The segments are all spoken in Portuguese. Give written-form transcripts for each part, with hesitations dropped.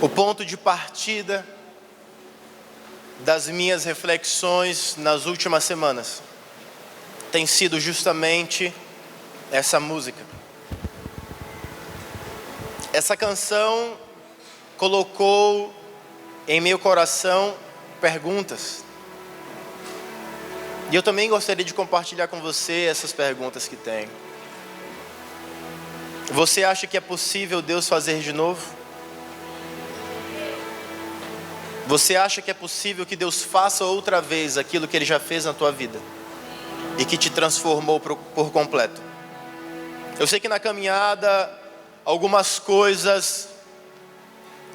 O ponto de partida das minhas reflexões nas últimas semanas tem sido justamente essa música. Essa canção colocou em meu coração perguntas. E eu também gostaria de compartilhar com você essas perguntas que tenho. Você acha que é possível Deus fazer de novo? Você acha que é possível que Deus faça outra vez aquilo que Ele já fez na tua vida e que te transformou por completo? Eu sei que na caminhada algumas coisas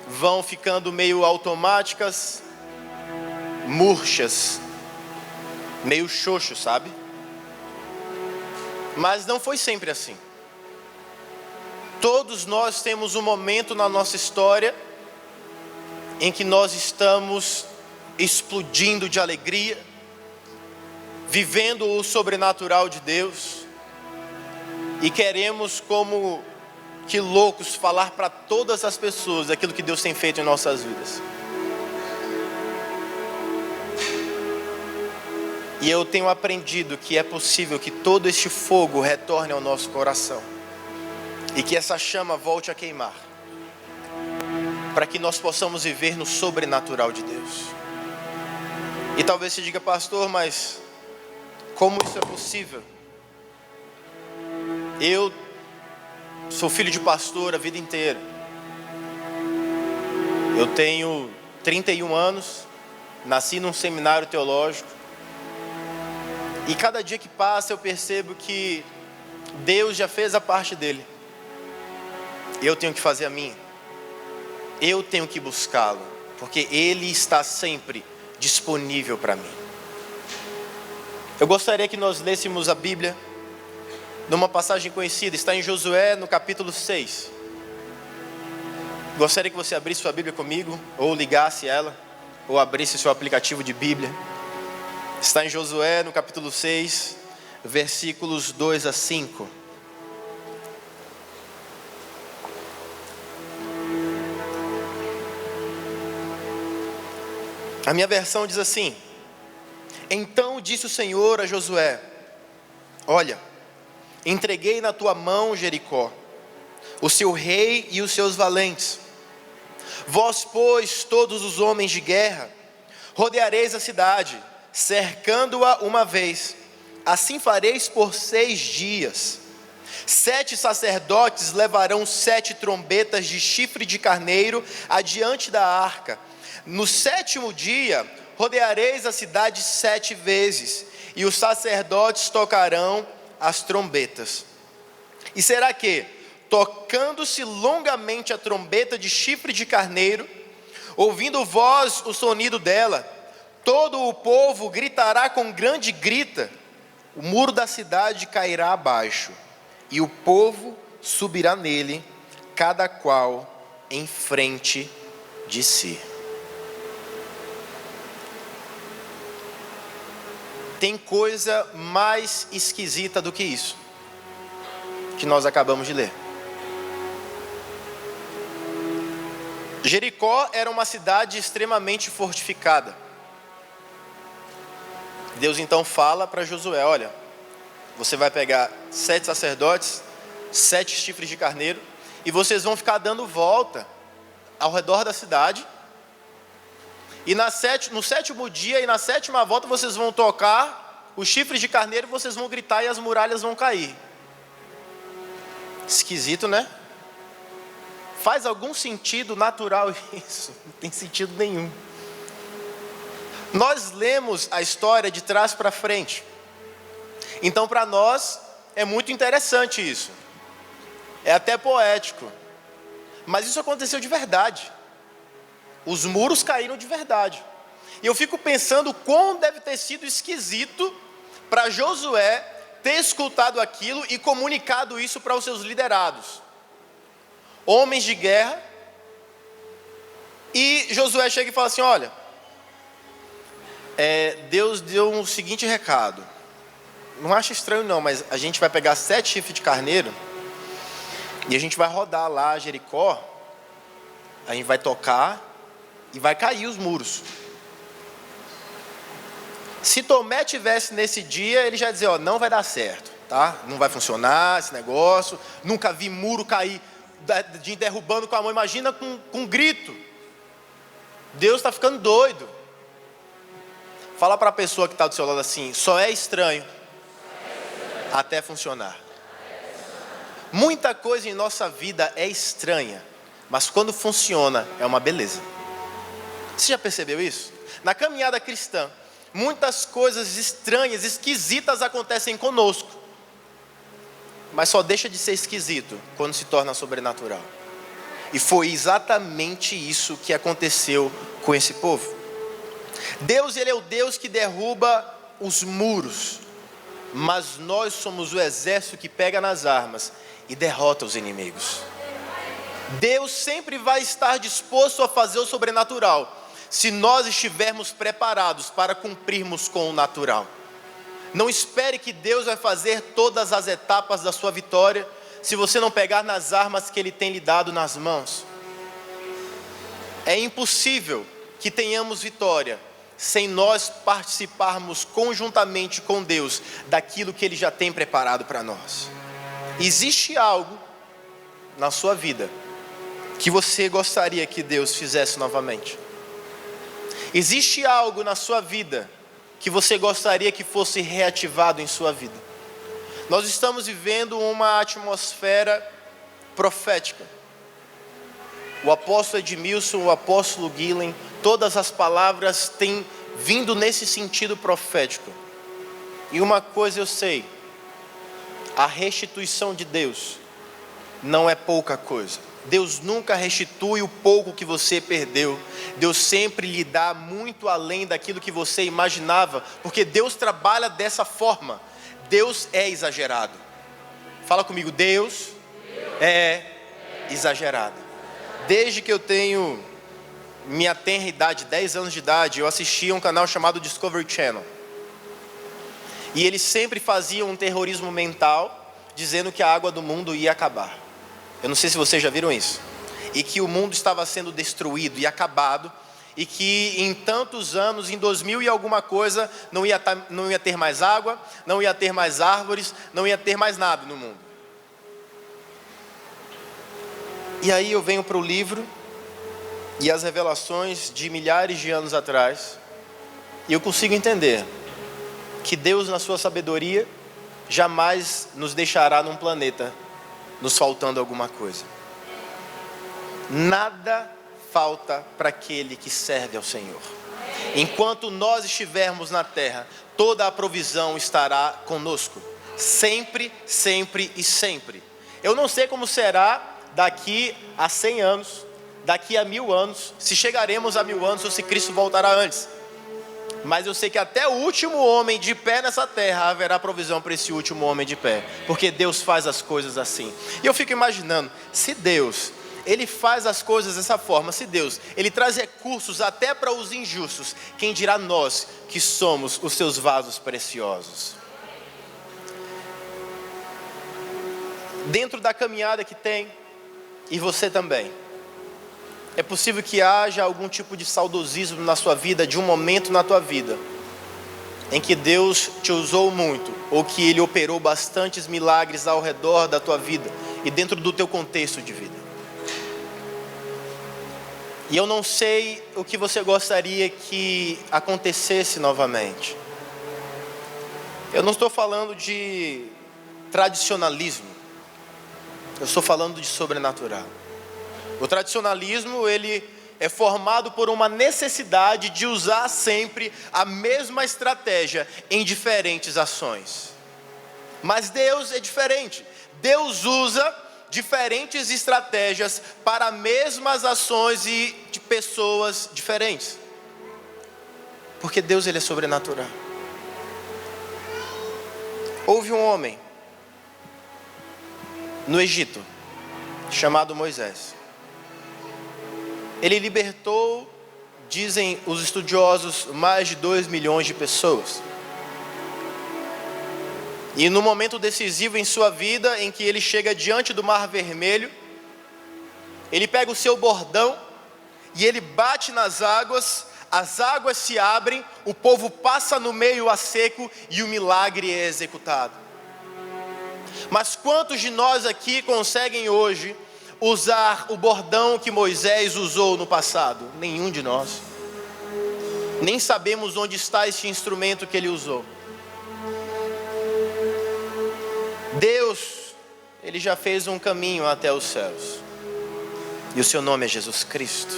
vão ficando meio automáticas, murchas, meio xoxo, sabe? Mas não foi sempre assim. Todos nós temos um momento na nossa história em que nós estamos explodindo de alegria, vivendo o sobrenatural de Deus, e queremos, como que loucos, falar para todas as pessoas aquilo que Deus tem feito em nossas vidas. E eu tenho aprendido que é possível que todo este fogo retorne ao nosso coração, e que essa chama volte a queimar, para que nós possamos viver no sobrenatural de Deus. E talvez você diga: pastor, mas como isso é possível? Eu sou filho de pastor a vida inteira. Eu tenho 31 anos, nasci num seminário teológico, e cada dia que passa eu percebo que Deus já fez a parte dele. Eu tenho que fazer a minha. Eu tenho que buscá-lo, porque Ele está sempre disponível para mim. Eu gostaria que nós lêssemos a Bíblia numa passagem conhecida, está em Josué, no capítulo 6. Gostaria que você abrisse sua Bíblia comigo, ou ligasse ela, ou abrisse seu aplicativo de Bíblia. Está em Josué, no capítulo 6, versículos 2 a 5. A minha versão diz assim: então disse o Senhor a Josué: olha, entreguei na tua mão Jericó, o seu rei e os seus valentes. Vós, pois, todos os homens de guerra, rodeareis a cidade, cercando-a uma vez. Assim fareis por 6 dias. 7 sacerdotes levarão 7 trombetas de chifre de carneiro adiante da arca. No 7º dia, rodeareis a cidade 7 vezes, e os sacerdotes tocarão as trombetas. E será que, tocando-se longamente a trombeta de chifre de carneiro, ouvindo vós o sonido dela, todo o povo gritará com grande grita, o muro da cidade cairá abaixo, e o povo subirá nele, cada qual em frente de si. Tem coisa mais esquisita do que isso, que nós acabamos de ler. Jericó era uma cidade extremamente fortificada. Deus então fala para Josué: olha, você vai pegar 7 sacerdotes, 7 chifres de carneiro, e vocês vão ficar dando volta ao redor da cidade. E no 7º dia e na 7ª volta vocês vão tocar os chifres de carneiro, vocês vão gritar e as muralhas vão cair. Esquisito, né? Faz algum sentido natural isso? Não tem sentido nenhum. Nós lemos a história de trás para frente. Então para nós é muito interessante isso. É até poético. Mas isso aconteceu de verdade. Os muros caíram de verdade. E eu fico pensando quão deve ter sido esquisito para Josué ter escutado aquilo e comunicado isso para os seus liderados. Homens de guerra. E Josué chega e fala assim: olha, Deus deu um seguinte recado. Não acha estranho não, mas a gente vai pegar 7 chifres de carneiro e a gente vai rodar lá Jericó. a gente vai tocar e vai cair os muros. Se Tomé tivesse nesse dia, ele já ia dizer, não vai dar certo, tá? Não vai funcionar esse negócio, nunca vi muro cair, de derrubando com a mão, imagina com um grito. Deus está ficando doido. Fala para a pessoa que está do seu lado assim, só é estranho até funcionar. Muita coisa em nossa vida é estranha, mas quando funciona, é uma beleza. Você já percebeu isso? Na caminhada cristã, muitas coisas estranhas, esquisitas acontecem conosco, mas só deixa de ser esquisito quando se torna sobrenatural. E foi exatamente isso que aconteceu com esse povo. Deus, Ele é o Deus que derruba os muros, mas nós somos o exército que pega nas armas e derrota os inimigos. Deus sempre vai estar disposto a fazer o sobrenatural, se nós estivermos preparados para cumprirmos com o natural. Não espere que Deus vai fazer todas as etapas da sua vitória, se você não pegar nas armas que Ele tem lhe dado nas mãos. É impossível que tenhamos vitória sem nós participarmos conjuntamente com Deus daquilo que Ele já tem preparado para nós. Existe algo na sua vida que você gostaria que Deus fizesse novamente? Existe algo na sua vida que você gostaria que fosse reativado em sua vida? Nós estamos vivendo uma atmosfera profética. O apóstolo Edmilson, o apóstolo Guilhem, todas as palavras têm vindo nesse sentido profético. E uma coisa eu sei, a restituição de Deus não é pouca coisa. Deus nunca restitui o pouco que você perdeu. Deus sempre lhe dá muito além daquilo que você imaginava, porque Deus trabalha dessa forma. Deus é exagerado. Fala comigo, Deus é exagerado. Desde que eu tenho minha tenra idade, 10 anos de idade, eu assistia um canal chamado Discovery Channel. E eles sempre faziam um terrorismo mental, dizendo que a água do mundo ia acabar. Eu não sei se vocês já viram isso. E que o mundo estava sendo destruído e acabado, e que em tantos anos, em 2000 e alguma coisa, não ia ter mais água, não ia ter mais árvores, não ia ter mais nada no mundo. E aí eu venho para o livro e as revelações de milhares de anos atrás, e eu consigo entender que Deus, na sua sabedoria, jamais nos deixará num planeta nos faltando alguma coisa. Nada falta para aquele que serve ao Senhor. Enquanto nós estivermos na terra, toda a provisão estará conosco, sempre, sempre e sempre. Eu não sei como será daqui a 100 anos, daqui a 1000 anos, se chegaremos a 1000 anos ou se Cristo voltará antes. Mas eu sei que até o último homem de pé nessa terra haverá provisão para esse último homem de pé, porque Deus faz as coisas assim. E eu fico imaginando, se Deus, Ele faz as coisas dessa forma, se Deus, Ele traz recursos até para os injustos, quem dirá nós que somos os seus vasos preciosos? Dentro da caminhada que tem, e você também, é possível que haja algum tipo de saudosismo na sua vida, de um momento na tua vida, em que Deus te usou muito, ou que Ele operou bastantes milagres ao redor da tua vida, e dentro do teu contexto de vida. E eu não sei o que você gostaria que acontecesse novamente. Eu não estou falando de tradicionalismo, eu estou falando de sobrenatural. O tradicionalismo, ele é formado por uma necessidade de usar sempre a mesma estratégia em diferentes ações. Mas Deus é diferente. Deus usa diferentes estratégias para mesmas ações e de pessoas diferentes. Porque Deus, ele é sobrenatural. Houve um homem no Egito chamado Moisés. Ele libertou, dizem os estudiosos, mais de 2 milhões de pessoas. E no momento decisivo em sua vida, em que ele chega diante do Mar Vermelho, ele pega o seu bordão e ele bate nas águas, as águas se abrem, o povo passa no meio a seco e o milagre é executado. Mas quantos de nós aqui conseguem hoje usar o bordão que Moisés usou no passado? Nenhum de nós. Nem sabemos onde está este instrumento que ele usou. Deus, ele já fez um caminho até os céus. E o seu nome é Jesus Cristo.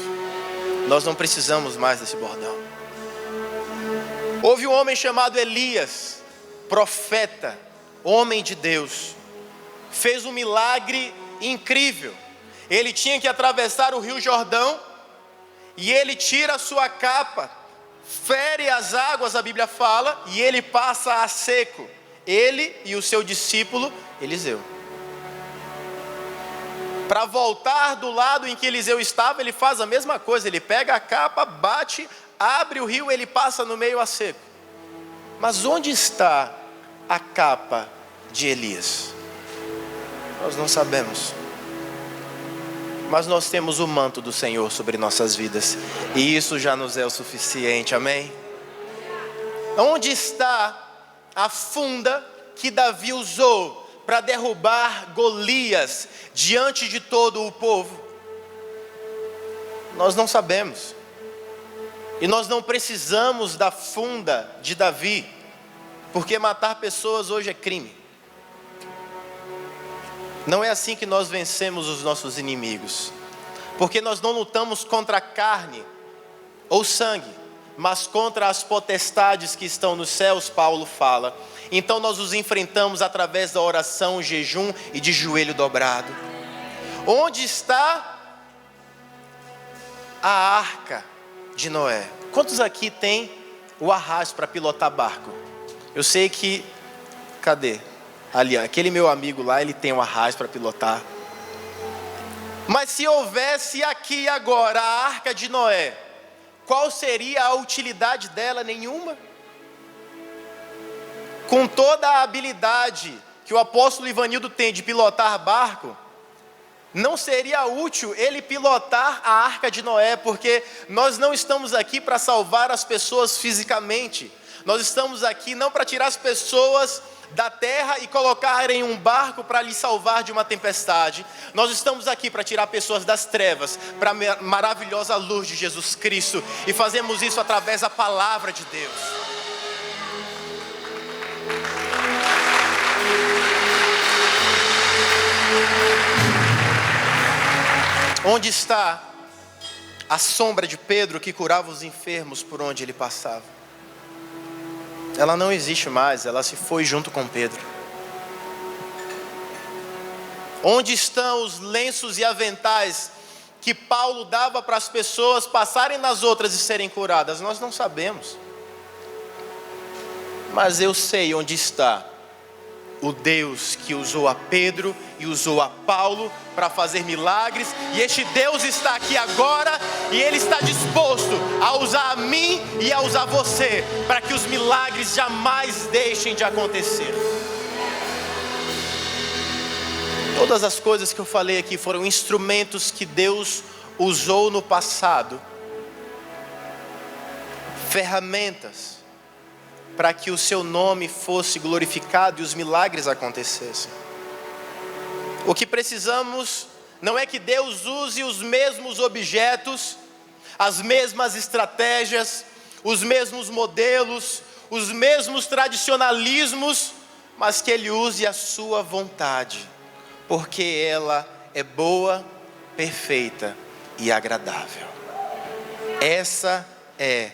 Nós não precisamos mais desse bordão. Houve um homem chamado Elias, profeta, homem de Deus. Fez um milagre incrível. Ele tinha que atravessar o rio Jordão. E ele tira a sua capa, fere as águas, a Bíblia fala, e ele passa a seco. Ele e o seu discípulo Eliseu. Para voltar do lado em que Eliseu estava, ele faz a mesma coisa. Ele pega a capa, bate, abre o rio, ele passa no meio a seco. Mas onde está a capa de Elias? Nós não sabemos. Mas nós temos o manto do Senhor sobre nossas vidas, e isso já nos é o suficiente, amém? Onde está a funda que Davi usou para derrubar Golias diante de todo o povo? Nós não sabemos. E nós não precisamos da funda de Davi, porque matar pessoas hoje é crime. Não é assim que nós vencemos os nossos inimigos, porque nós não lutamos contra a carne ou sangue, mas contra as potestades que estão nos céus, Paulo fala. Então nós os enfrentamos através da oração, jejum e de joelho dobrado. Onde está a arca de Noé? Quantos aqui tem o arrasto para pilotar barco? Eu sei que, cadê? Ali, aquele meu amigo lá, ele tem o arrasto para pilotar. Mas se houvesse aqui e agora a arca de Noé, qual seria a utilidade dela? Nenhuma. Com toda a habilidade que o apóstolo Ivanildo tem de pilotar barco, não seria útil ele pilotar a arca de Noé, porque nós não estamos aqui para salvar as pessoas fisicamente. Nós estamos aqui não para tirar as pessoas da terra e colocar em um barco para lhe salvar de uma tempestade. Nós estamos aqui para tirar pessoas das trevas para a maravilhosa luz de Jesus Cristo, e fazemos isso através da palavra de Deus. Onde está a sombra de Pedro que curava os enfermos por onde ele passava? Ela não existe mais, ela se foi junto com Pedro. Onde estão os lenços e aventais que Paulo dava para as pessoas passarem nas outras e serem curadas? Nós não sabemos. Mas eu sei onde está o Deus que usou a Pedro e usou a Paulo para fazer milagres, e este Deus está aqui agora, e Ele está disposto a usar a mim e a usar você, para que os milagres jamais deixem de acontecer. Todas as coisas que eu falei aqui foram instrumentos que Deus usou no passado, ferramentas para que o seu nome fosse glorificado e os milagres acontecessem. O que precisamos não é que Deus use os mesmos objetos, as mesmas estratégias, os mesmos modelos, os mesmos tradicionalismos, mas que Ele use a sua vontade, porque ela é boa, perfeita e agradável. Essa é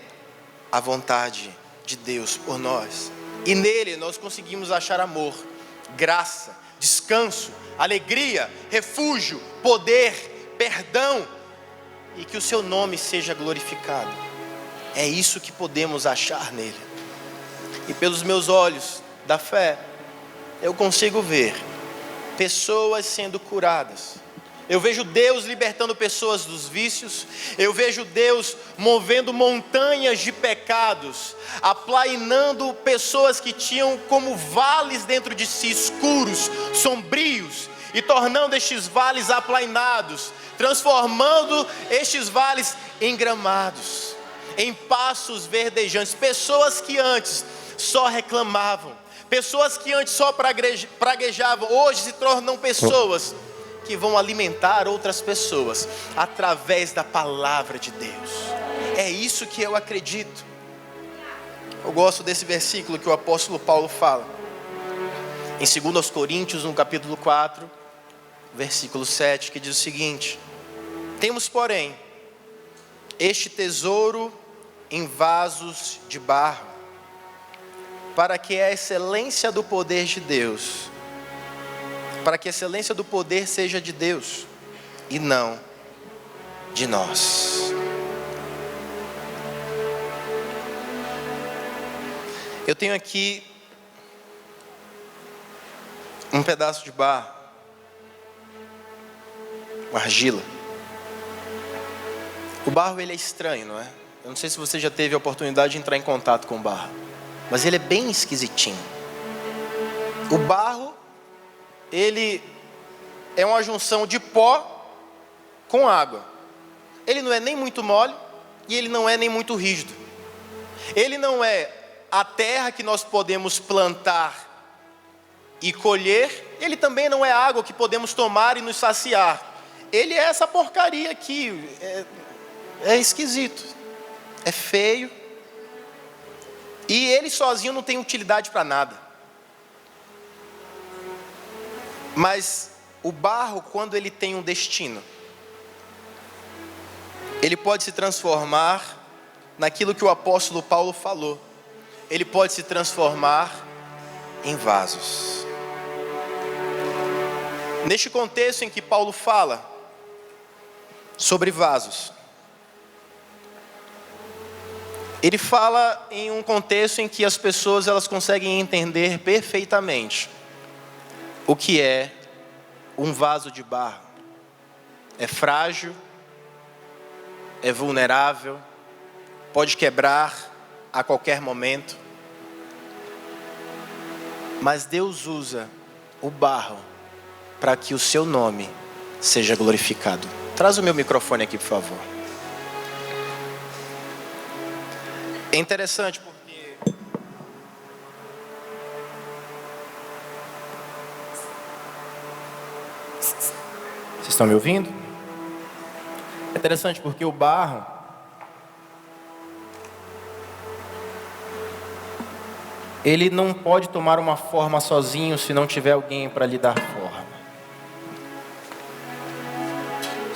a vontade de Deus por nós, e nele nós conseguimos achar amor, graça, descanso, alegria, refúgio, poder, perdão, e que o seu nome seja glorificado. É isso que podemos achar nele. E pelos meus olhos da fé, eu consigo ver pessoas sendo curadas. Eu vejo Deus libertando pessoas dos vícios. Eu vejo Deus movendo montanhas de pecados, aplainando pessoas que tinham como vales dentro de si, escuros, sombrios, e tornando estes vales aplainados, transformando estes vales em gramados, em pastos verdejantes. Pessoas que antes só reclamavam, pessoas que antes só praguejavam, hoje se tornam pessoas que vão alimentar outras pessoas através da palavra de Deus. É isso que eu acredito. Eu gosto desse versículo que o apóstolo Paulo fala em 2 Coríntios, no capítulo 4, versículo 7, que diz o seguinte: temos, porém, este tesouro em vasos de barro, para que a excelência do poder de Deus, para que a excelência do poder seja de Deus e não de nós. Eu tenho aqui um pedaço de barro, uma argila. O barro, ele é estranho, não é? Eu não sei se você já teve a oportunidade de entrar em contato com o barro, mas ele é bem esquisitinho. O barro, ele é uma junção de pó com água. Ele não é nem muito mole e ele não é nem muito rígido. Ele não é a terra que nós podemos plantar e colher. Ele também não é água que podemos tomar e nos saciar. Ele é essa porcaria aqui. É esquisito, é feio, e ele sozinho não tem utilidade para nada. Mas o barro, quando ele tem um destino, ele pode se transformar naquilo que o apóstolo Paulo falou. Ele pode se transformar em vasos. Neste contexto em que Paulo fala sobre vasos, ele fala em um contexto em que as pessoas elas conseguem entender perfeitamente o que é um vaso de barro. É frágil, é vulnerável, pode quebrar a qualquer momento. Mas Deus usa o barro para que o seu nome seja glorificado. Traz o meu microfone aqui, por favor. É interessante porque vocês estão me ouvindo? É interessante porque o barro, ele não pode tomar uma forma sozinho se não tiver alguém para lhe dar forma.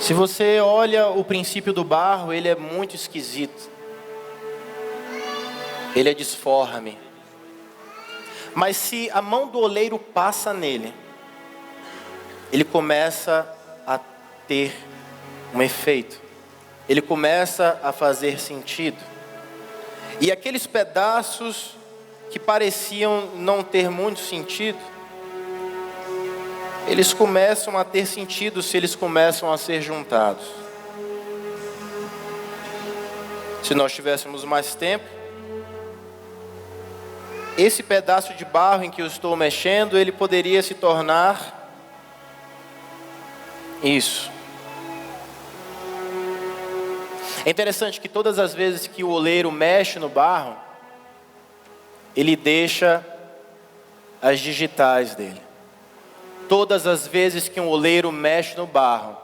Se você olha o princípio do barro, ele é muito esquisito. Ele é disforme. Mas se a mão do oleiro passa nele, ele começa a ter um efeito. Ele começa a fazer sentido. E aqueles pedaços que pareciam não ter muito sentido, eles começam a ter sentido se eles começam a ser juntados. Se nós tivéssemos mais tempo, esse pedaço de barro em que eu estou mexendo, ele poderia se tornar isso. É interessante que todas as vezes que o oleiro mexe no barro, ele deixa as digitais dele. Todas as vezes que um oleiro mexe no barro,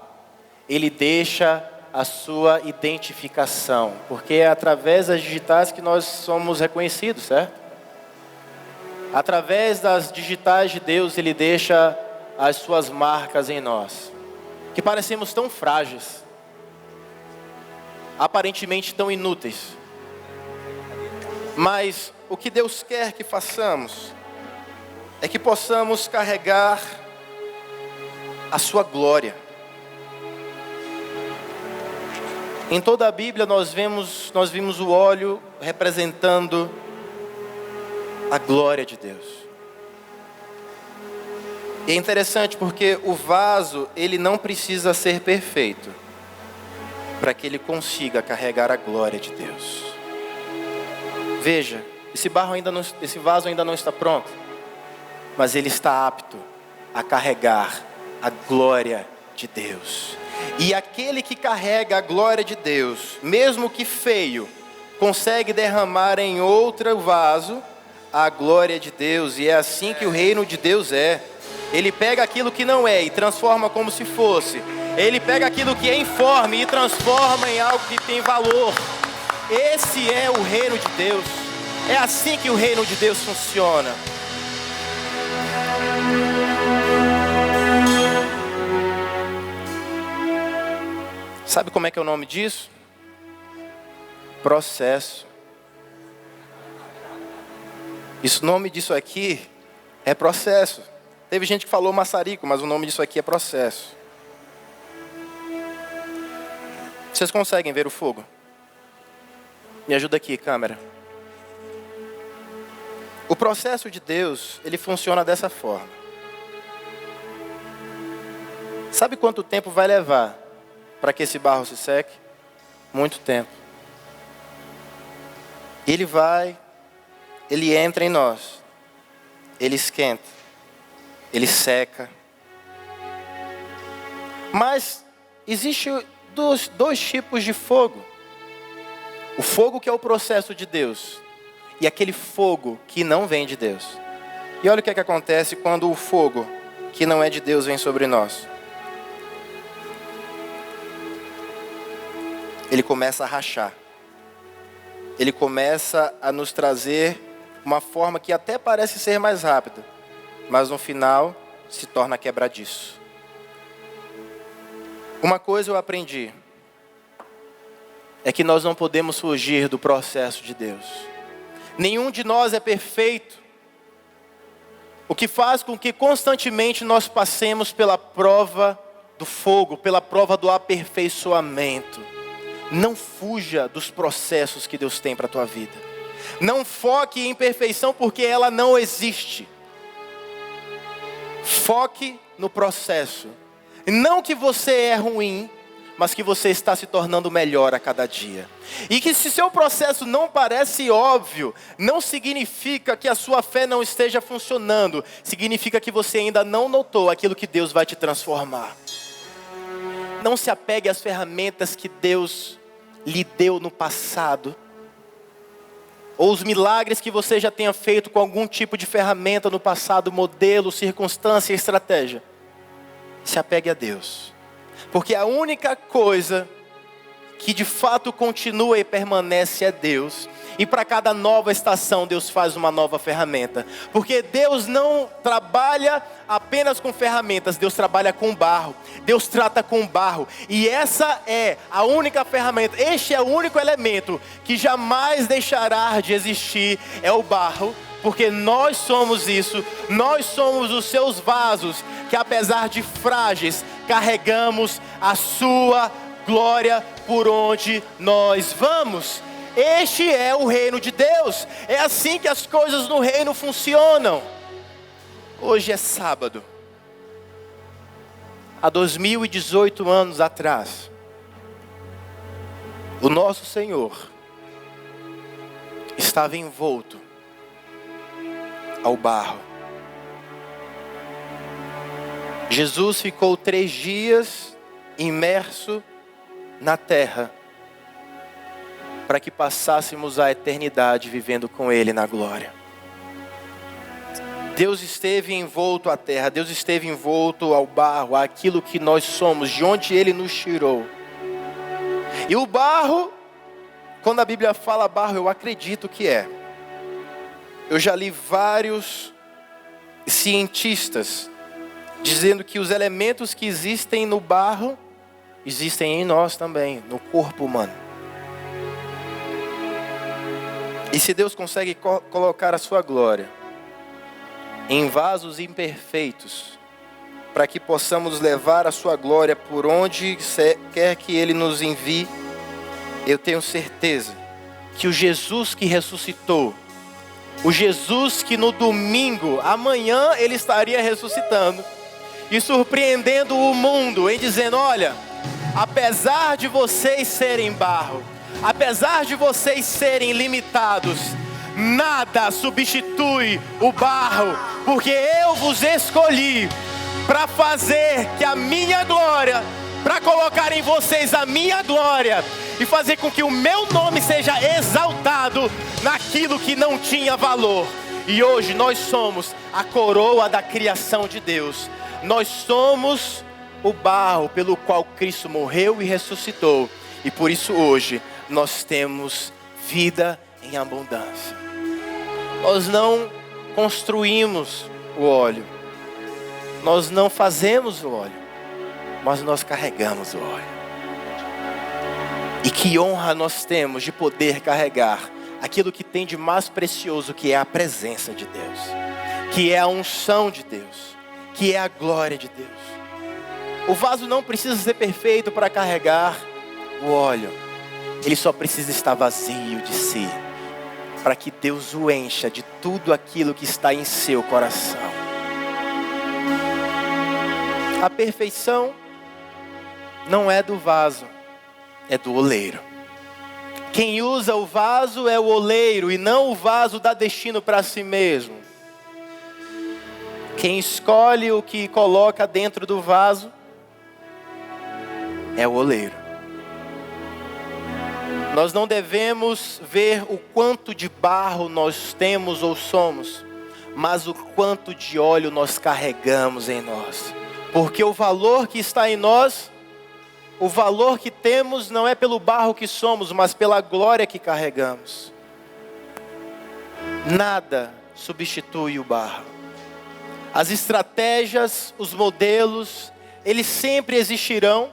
ele deixa a sua identificação, porque é através das digitais que nós somos reconhecidos, certo? Através das digitais de Deus, ele deixa as suas marcas em nós, que parecemos tão frágeis, aparentemente tão inúteis. Mas o que Deus quer que façamos é que possamos carregar a sua glória. Em toda a Bíblia nós vimos o óleo representando a glória de Deus. E é interessante porque o vaso, ele não precisa ser perfeito para que ele consiga carregar a glória de Deus. Veja, esse vaso ainda não está pronto, mas ele está apto a carregar a glória de Deus. E aquele que carrega a glória de Deus, mesmo que feio, consegue derramar em outro vaso a glória de Deus. E é assim que o reino de Deus é. Ele pega aquilo que não é e transforma como se fosse. Ele pega aquilo que é informe e transforma em algo que tem valor. Esse é o reino de Deus. É assim que o reino de Deus funciona. Sabe como é que é o nome disso? Processo. O nome disso aqui é processo. Teve gente que falou maçarico, mas o nome disso aqui é processo. Vocês conseguem ver o fogo? Me ajuda aqui, câmera. O processo de Deus, ele funciona dessa forma. Sabe quanto tempo vai levar para que esse barro se seque? Muito tempo. Ele entra em nós, ele esquenta, ele seca. Mas existem dois tipos de fogo. O fogo que é o processo de Deus e aquele fogo que não vem de Deus. E olha o que é que acontece quando o fogo que não é de Deus vem sobre nós. Ele começa a rachar. Ele começa a nos trazer uma forma que até parece ser mais rápida, mas no final se torna quebradiço. Uma coisa eu aprendi, é que nós não podemos fugir do processo de Deus. Nenhum de nós é perfeito, o que faz com que constantemente nós passemos pela prova do fogo, pela prova do aperfeiçoamento. Não fuja dos processos que Deus tem para a tua vida. Não foque em perfeição, porque ela não existe. Foque no processo. Não que você é ruim, mas que você está se tornando melhor a cada dia. E que se seu processo não parece óbvio, não significa que a sua fé não esteja funcionando. Significa que você ainda não notou aquilo que Deus vai te transformar. Não se apegue às ferramentas que Deus lhe deu no passado, ou os milagres que você já tenha feito com algum tipo de ferramenta no passado, modelo, circunstância, estratégia. Se apegue a Deus, porque a única coisa que de fato continua e permanece é Deus. E para cada nova estação Deus faz uma nova ferramenta. Porque Deus não trabalha apenas com ferramentas, Deus trabalha com barro. Deus trata com barro. E essa é a única ferramenta, este é o único elemento que jamais deixará de existir, é o barro. Porque nós somos isso, nós somos os seus vasos, que apesar de frágeis, carregamos a sua glória por onde nós vamos. Este é o reino de Deus. É assim que as coisas no reino funcionam. Hoje é sábado. Há 2018 anos atrás, o nosso Senhor estava envolto ao barro. Jesus ficou 3 dias imerso na terra, para que passássemos a eternidade vivendo com Ele na glória. Deus esteve envolto à terra, Deus esteve envolto ao barro, àquilo que nós somos, de onde Ele nos tirou. E o barro, quando a Bíblia fala barro, eu acredito que é. Eu já li vários cientistas dizendo que os elementos que existem no barro, existem em nós também, no corpo humano. E se Deus consegue colocar a sua glória em vasos imperfeitos, para que possamos levar a sua glória por onde quer que Ele nos envie, eu tenho certeza que o Jesus que ressuscitou, o Jesus que no domingo, amanhã Ele estaria ressuscitando e surpreendendo o mundo em dizendo: olha, apesar de vocês serem barro, apesar de vocês serem limitados, nada substitui o barro, porque eu vos escolhi para fazer que a minha glória, para colocar em vocês a minha glória e fazer com que o meu nome seja exaltado naquilo que não tinha valor. E hoje nós somos a coroa da criação de Deus. Nós somos o barro pelo qual Cristo morreu e ressuscitou. E por isso hoje nós temos vida em abundância. Nós não construímos o óleo. Nós não fazemos o óleo, mas nós carregamos o óleo. E que honra nós temos de poder carregar aquilo que tem de mais precioso, que é a presença de Deus, que é a unção de Deus, que é a glória de Deus. O vaso não precisa ser perfeito para carregar o óleo. Ele só precisa estar vazio de si, para que Deus o encha de tudo aquilo que está em seu coração. A perfeição não é do vaso, é do oleiro. Quem usa o vaso é o oleiro, e não o vaso dá destino para si mesmo. Quem escolhe o que coloca dentro do vaso é o oleiro. Nós não devemos ver o quanto de barro nós temos ou somos, mas o quanto de óleo nós carregamos em nós. Porque o valor que está em nós, o valor que temos não é pelo barro que somos, mas pela glória que carregamos. Nada substitui o barro. As estratégias, os modelos, eles sempre existirão.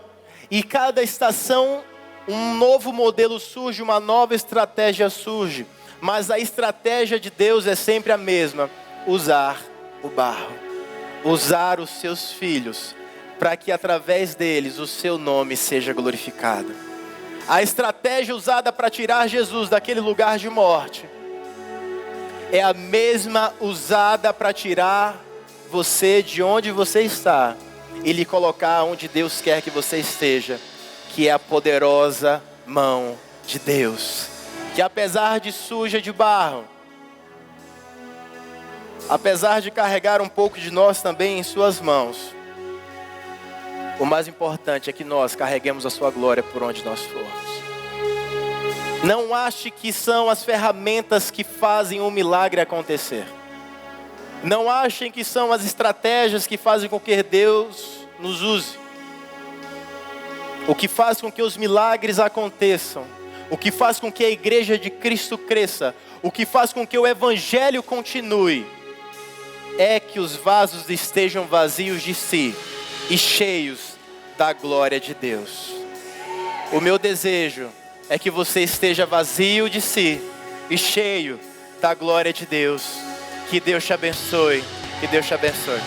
E cada estação, um novo modelo surge, uma nova estratégia surge. Mas a estratégia de Deus é sempre a mesma: usar o barro. Usar os seus filhos, para que através deles o seu nome seja glorificado. A estratégia usada para tirar Jesus daquele lugar de morte é a mesma usada para tirar você de onde você está e lhe colocar onde Deus quer que você esteja, que é a poderosa mão de Deus, que apesar de suja de barro, apesar de carregar um pouco de nós também em suas mãos, o mais importante é que nós carreguemos a sua glória por onde nós formos. Não ache que são as ferramentas que fazem o milagre acontecer. Não achem que são as estratégias que fazem com que Deus nos use. O que faz com que os milagres aconteçam, o que faz com que a igreja de Cristo cresça, o que faz com que o evangelho continue, é que os vasos estejam vazios de si e cheios da glória de Deus. O meu desejo é que você esteja vazio de si e cheio da glória de Deus. Que Deus te abençoe. Que Deus te abençoe.